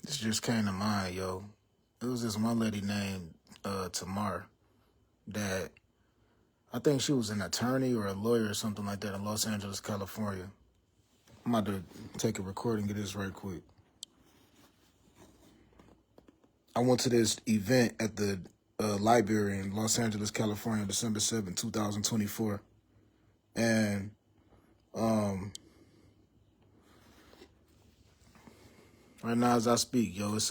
This just came to mind, yo. It was this one lady named Tamar that I think she was an attorney or a lawyer or something like that in Los Angeles, California. I'm about to take a recording of this right quick. I went to this event at the library in Los Angeles, California, December 7th, 2024. And right now as I speak, yo, it's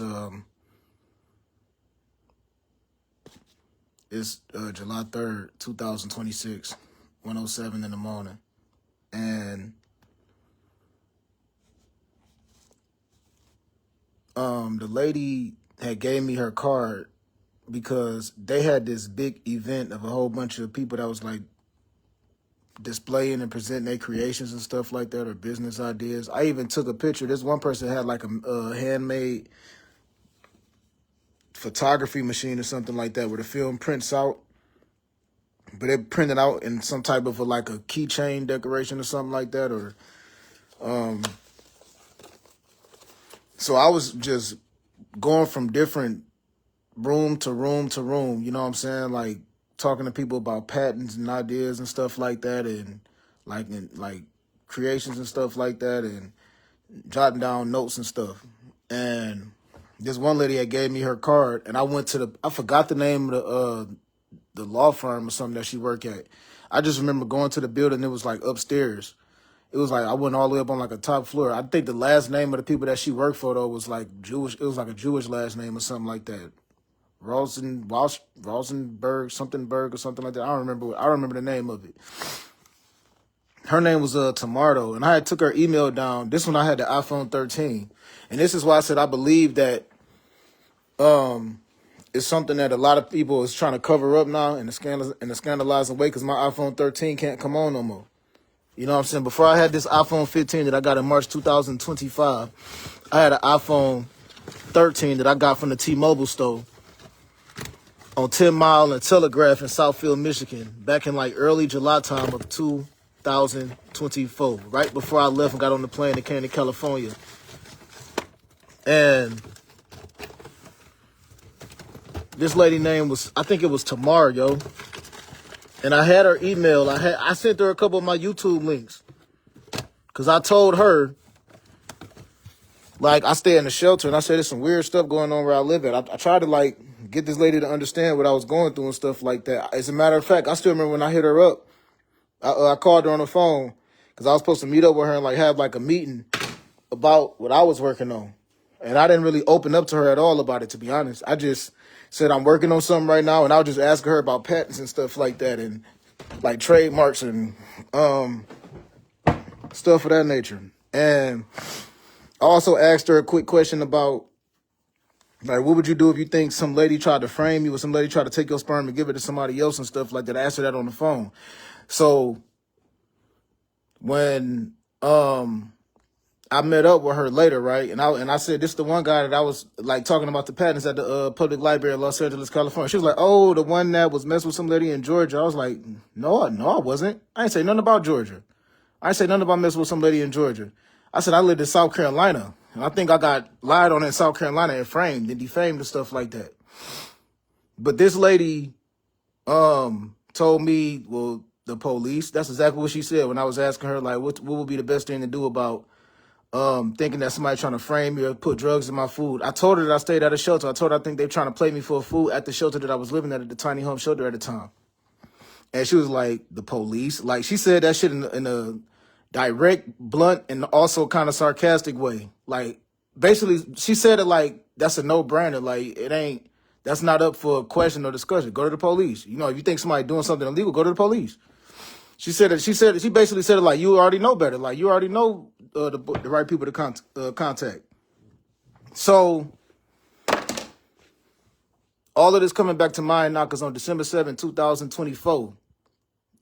July 3rd, 2026, 1:07 in the morning. And the lady had gave me her card because they had this big event of a whole bunch of people that was like displaying and presenting their creations and stuff like that, or business ideas. I even took a picture. This one person had like a handmade photography machine or something like that where the film prints out, but it printed out in some type of like a keychain decoration or something like that. Or so I was just going from different room to room to room, you know what I'm saying? Like talking to people about patents and ideas and stuff like that, and like creations and stuff like that, and jotting down notes and stuff. And this one lady had gave me her card, and I went to I forgot the name of the law firm or something that she worked at. I just remember going to the building. It was like upstairs. It was like I went all the way up on like a top floor. I think the last name of the people that she worked for though was like Jewish. It was like a Jewish last name or something like that. Rosenberg, something or something like that. I don't remember. I remember the name of it. Her name was Tomato, and I had took her email down. This one I had the iPhone 13, and this is why I said I believe that it's something that a lot of people is trying to cover up now in a scandalized way, because my iPhone 13 can't come on no more. You know what I'm saying? Before I had this iPhone 15 that I got in March 2025, I had an iPhone 13 that I got from the T-Mobile store on 10 Mile and Telegraph in Southfield, Michigan, back in like early July time of 2024, right before I left and got on the plane and came to California. And this lady name was, I think it was Tamar, yo. And I had her email. I sent her a couple of my YouTube links, because I told her, like, I stay in a shelter, and I said there's some weird stuff going on where I live at. I tried to, like, get this lady to understand what I was going through and stuff like that. As a matter of fact, I still remember when I hit her up, I called her on the phone, because I was supposed to meet up with her and, like, have, like, a meeting about what I was working on. And I didn't really open up to her at all about it, to be honest. I just said I'm working on something right now, and I was just asking her about patents and stuff like that, and like trademarks and stuff of that nature. And I also asked her a quick question about, like, what would you do if you think some lady tried to frame you, or some lady tried to take your sperm and give it to somebody else and stuff like that. I asked her that on the phone. So when I met up with her later, right? And I said, this is the one guy that I was like talking about the patents at the public library in Los Angeles, California. She was like, oh, the one that was messing with some lady in Georgia. I was like, no, I wasn't. I ain't say nothing about Georgia. I ain't say nothing about messing with some lady in Georgia. I said I lived in South Carolina, and I think I got lied on in South Carolina and framed and defamed and stuff like that. But this lady told me, well, the police. That's exactly what she said when I was asking her, like, what would be the best thing to do about thinking that somebody trying to frame me or put drugs in my food. I told her that I stayed at a shelter. I told her I think they're trying to play me for food at the shelter that I was living at the tiny home shelter at the time. And she was like, the police? Like, she said that shit in a direct, blunt, and also kind of sarcastic way. Like, basically, she said it like, that's a no-brainer. Like, that's not up for a question or discussion. Go to the police. You know, if you think somebody doing something illegal, go to the police. She basically said it like, you already know better. Like, you already know the right people to contact. So all of this coming back to mind now, because on December 7th, 2024,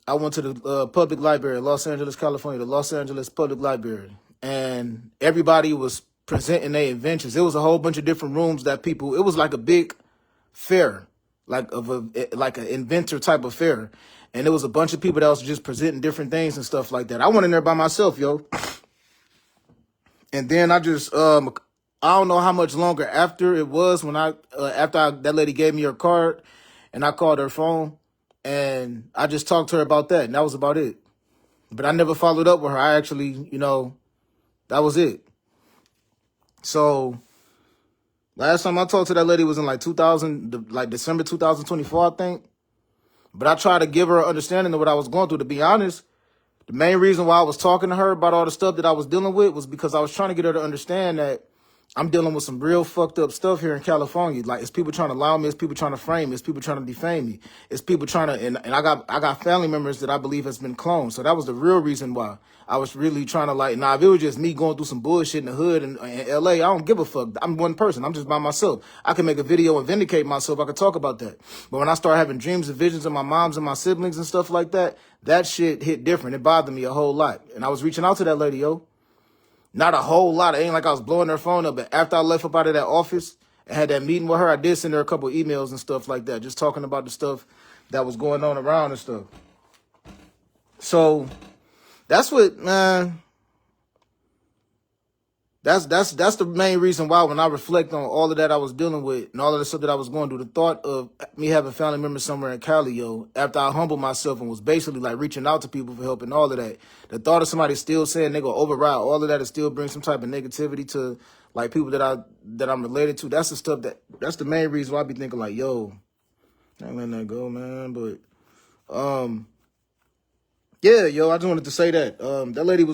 I went to the public library in Los Angeles, California, the Los Angeles Public Library. And everybody was presenting their inventions. It was a whole bunch of different rooms that it was like a big fair, like an inventor type of fair. And there was a bunch of people that was just presenting different things and stuff like that. I went in there by myself, yo. And then I I don't know how much longer after it was when that lady gave me her card and I called her phone and I just talked to her about that and that was about it. But I never followed up with her. I actually, that was it. So last time I talked to that lady was in like December 2024, I think. But I tried to give her an understanding of what I was going through. To be honest, the main reason why I was talking to her about all the stuff that I was dealing with was because I was trying to get her to understand that I'm dealing with some real fucked up stuff here in California. Like, it's people trying to lie on me, it's people trying to frame me, it's people trying to defame me, it's people trying to, and I got family members that I believe has been cloned. So that was the real reason why I was really trying to, like, if it was just me going through some bullshit in the hood in LA, I don't give a fuck. I'm one person. I'm just by myself. I can make a video and vindicate myself. I could talk about that. But when I started having dreams and visions of my moms and my siblings and stuff like that, that shit hit different. It bothered me a whole lot. And I was reaching out to that lady, yo. Not a whole lot. It ain't like I was blowing her phone up. But after I left up out of that office and had that meeting with her, I did send her a couple emails and stuff like that, just talking about the stuff that was going on around and stuff. So that's what, man. That's the main reason why when I reflect on all of that I was dealing with and all of the stuff that I was going through, the thought of me having family members somewhere in Cali, yo, after I humbled myself and was basically like reaching out to people for help and all of that, the thought of somebody still saying they gonna override all of that and still bring some type of negativity to like people that I'm related to, that's the stuff that's the main reason why I be thinking like, yo, I ain't letting that go, man. But yeah, yo, I just wanted to say that. That lady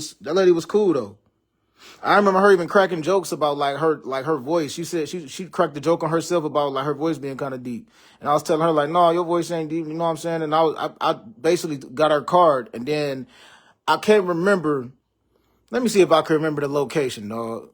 was cool though. I remember her even cracking jokes about like her voice. She said she cracked the joke on herself about like her voice being kind of deep. And I was telling her like, no, your voice ain't deep. You know what I'm saying? And I basically got her card, and then I can't remember. Let me see if I can remember the location, dog.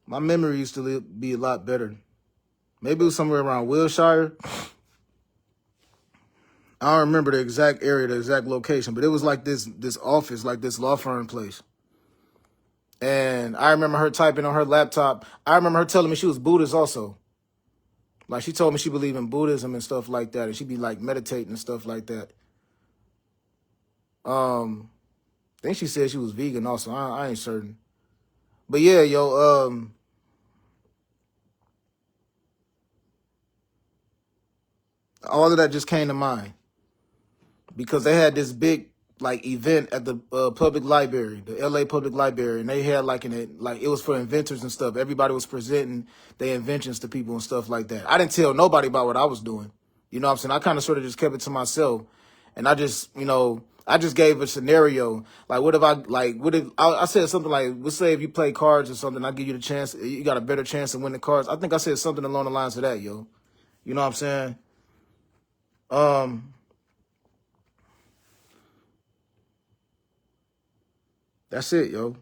My memory used to be a lot better. Maybe it was somewhere around Wilshire. I don't remember the exact area, the exact location, but it was like this office, like this law firm place. And I remember her typing on her laptop. I remember her telling me she was Buddhist also. Like, she told me she believed in Buddhism and stuff like that, and she'd be like meditating and stuff like that. I think she said she was vegan also. I ain't certain. But yeah, yo, all of that just came to mind because they had this big like event at the public library, the LA Public Library, and they had like it was for inventors and stuff. Everybody was presenting their inventions to people and stuff like that. I didn't tell nobody about what I was doing. You know what I'm saying? I kind of sort of just kept it to myself, and I just gave a scenario. Like, I said something like, let's say if you play cards or something, I give you the chance, you got a better chance of winning cards. I think I said something along the lines of that, yo. You know what I'm saying? That's it, yo.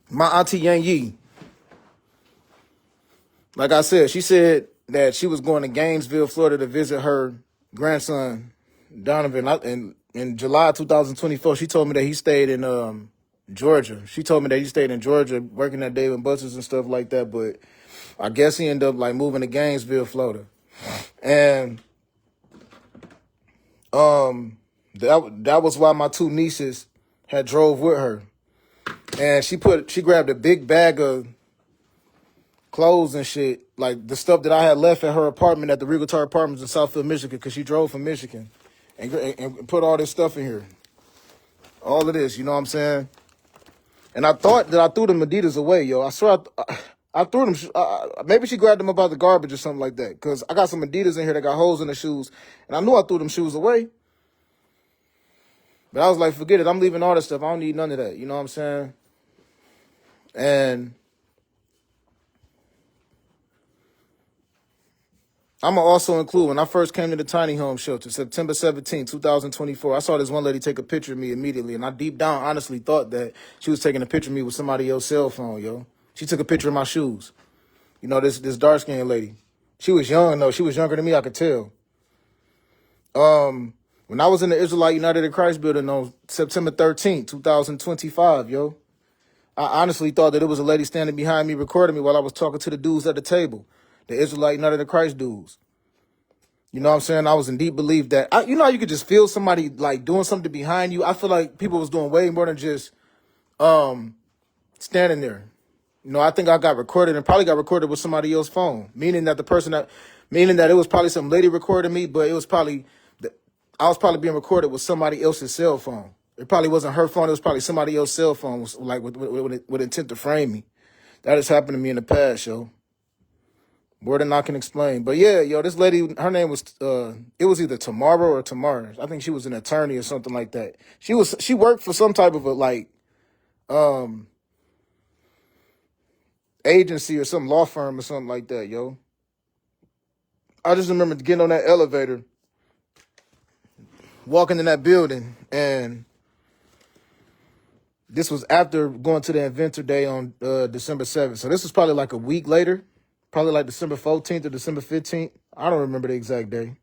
My auntie Yang Yi, like I said, she said that she was going to Gainesville, Florida to visit her grandson, Donovan, in July 2024. She told me that he stayed in Georgia. She told me that he stayed in Georgia working at Dave & Buster's and stuff like that, but I guess he ended up like moving to Gainesville, Florida. And that was why my two nieces had drove with her. And she grabbed a big bag of clothes and shit, like the stuff that I had left at her apartment at the Regaltar Apartments in Southfield, Michigan, because she drove from Michigan, and put all this stuff in here. All of this, you know what I'm saying? And I thought that I threw them Adidas away, yo. I swear I threw them. Maybe she grabbed them up out the garbage or something like that, because I got some Adidas in here that got holes in the shoes, and I knew I threw them shoes away. But I was like, forget it. I'm leaving all this stuff. I don't need none of that. You know what I'm saying? And I'm going to also include, when I first came to the tiny home shelter, September 17, 2024, I saw this one lady take a picture of me immediately. And I deep down honestly thought that she was taking a picture of me with somebody else's cell phone, yo. She took a picture of my shoes. You know, this dark-skinned lady. She was young, though. She was younger than me, I could tell. When When I was in the Israelite United in Christ building on September 13th, 2025, yo, I honestly thought that it was a lady standing behind me recording me while I was talking to the dudes at the table, the Israelite United in Christ dudes. You know what I'm saying? I was in deep belief that, you know how you could just feel somebody like doing something behind you? I feel like people was doing way more than just standing there. You know, I think I got recorded and probably got recorded with somebody else's phone, meaning that it was probably some lady recording me, but it was probably, I was probably being recorded with somebody else's cell phone. It probably wasn't her phone. It was probably somebody else's cell phone, like with intent to frame me. That has happened to me in the past, yo. More than I can explain. But yeah, yo, this lady, her name was, it was either Tamara or Tamara. I think she was an attorney or something like that. She worked for some type of a, like, agency or some law firm or something like that, yo. I just remember getting on that elevator, walking in that building, and this was after going to the Inventor Day on December 7th. So this was probably like a week later, probably like December 14th or December 15th. I don't remember the exact day.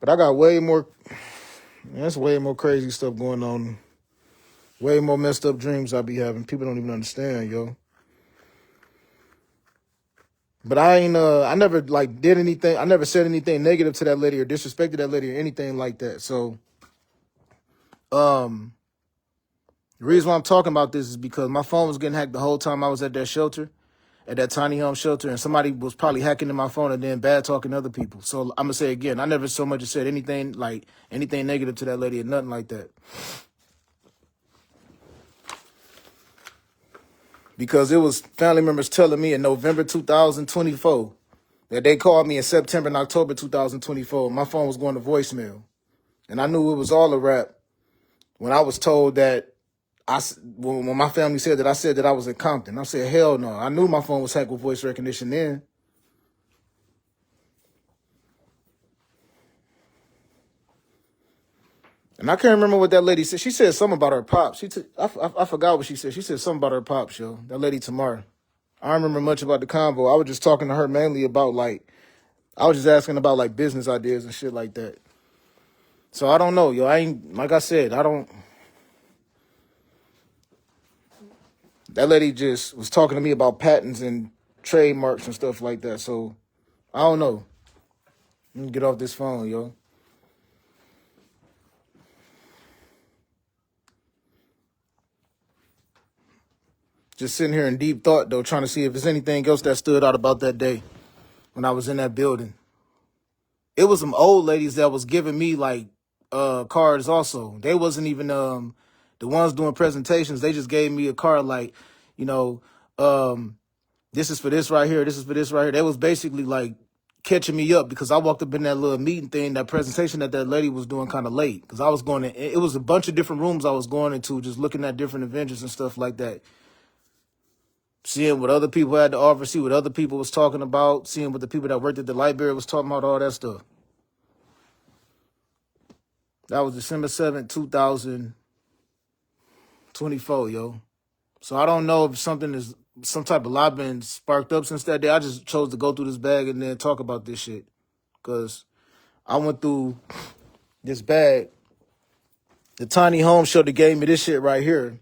But I got way more, there's way more crazy stuff going on. Way more messed up dreams I be having. People don't even understand, yo. But I never like did anything. I never said anything negative to that lady or disrespected that lady or anything like that. So, the reason why I'm talking about this is because my phone was getting hacked the whole time I was at that shelter, at that tiny home shelter, and somebody was probably hacking in my phone and then bad talking other people. So I'm gonna say again, I never so much as said anything negative to that lady or nothing like that. Because it was family members telling me in November 2024 that they called me in September and October 2024. My phone was going to voicemail. And I knew it was all a wrap when I was told that, when my family said that, I said that I was in Compton. I said, hell no. I knew my phone was hacked with voice recognition then. And I can't remember what that lady said. She said something about her pops. I forgot what she said. She said something about her pops, yo. That lady Tamara. I don't remember much about the convo. I was just talking to her mainly about, like, I was just asking about, like, business ideas and shit like that. So I don't know, yo. Like I said, that lady just was talking to me about patents and trademarks and stuff like that. So I don't know. Let me get off this phone, yo. Just sitting here in deep thought, though, trying to see if there's anything else that stood out about that day when I was in that building. It was some old ladies that was giving me, like, cards also. They wasn't even the ones doing presentations. They just gave me a card like, you know, this is for this right here. This is for this right here. They was basically, like, catching me up because I walked up in that little meeting thing, that presentation that lady was doing kind of late. Because I was going to, it was a bunch of different rooms I was going into, just looking at different Avengers and stuff like that. Seeing what other people had to offer, see what other people was talking about, seeing what the people that worked at the library was talking about, all that stuff. That was December 7th, 2024, yo. So I don't know if some type of lie been sparked up since that day. I just chose to go through this bag and then talk about this shit. Because I went through this bag. The tiny home shelter gave me this shit right here.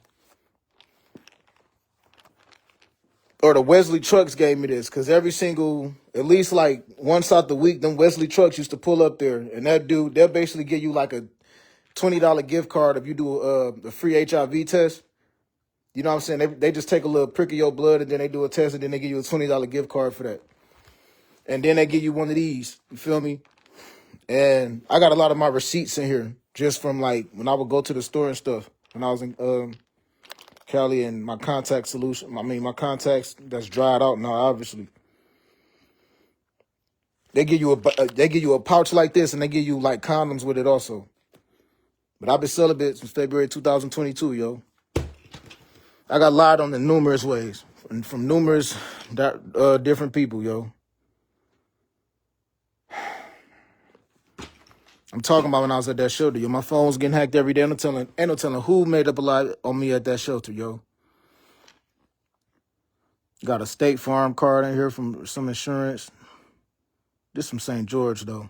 Or the Wesley trucks gave me this, because every single, at least like once out the week, them Wesley trucks used to pull up there, and that dude, they'll basically give you like a $20 gift card if you do a free HIV test. You know what I'm saying? They just take a little prick of your blood, and then they do a test, and then they give you a $20 gift card for that. And then they give you one of these, you feel me? And I got a lot of my receipts in here, just from like when I would go to the store and stuff, when I was in Cali, and my contact solution. My contacts that's dried out now, obviously. They give you a pouch like this, and they give you like condoms with it also. But I've been celibate since February 2022, yo. I got lied on in numerous ways, from numerous different people, yo. I'm talking about when I was at that shelter, yo. My phone was getting hacked every day. Ain't no telling who made up a lie on me at that shelter, yo. Got a State Farm card in here from some insurance. This from St. George though.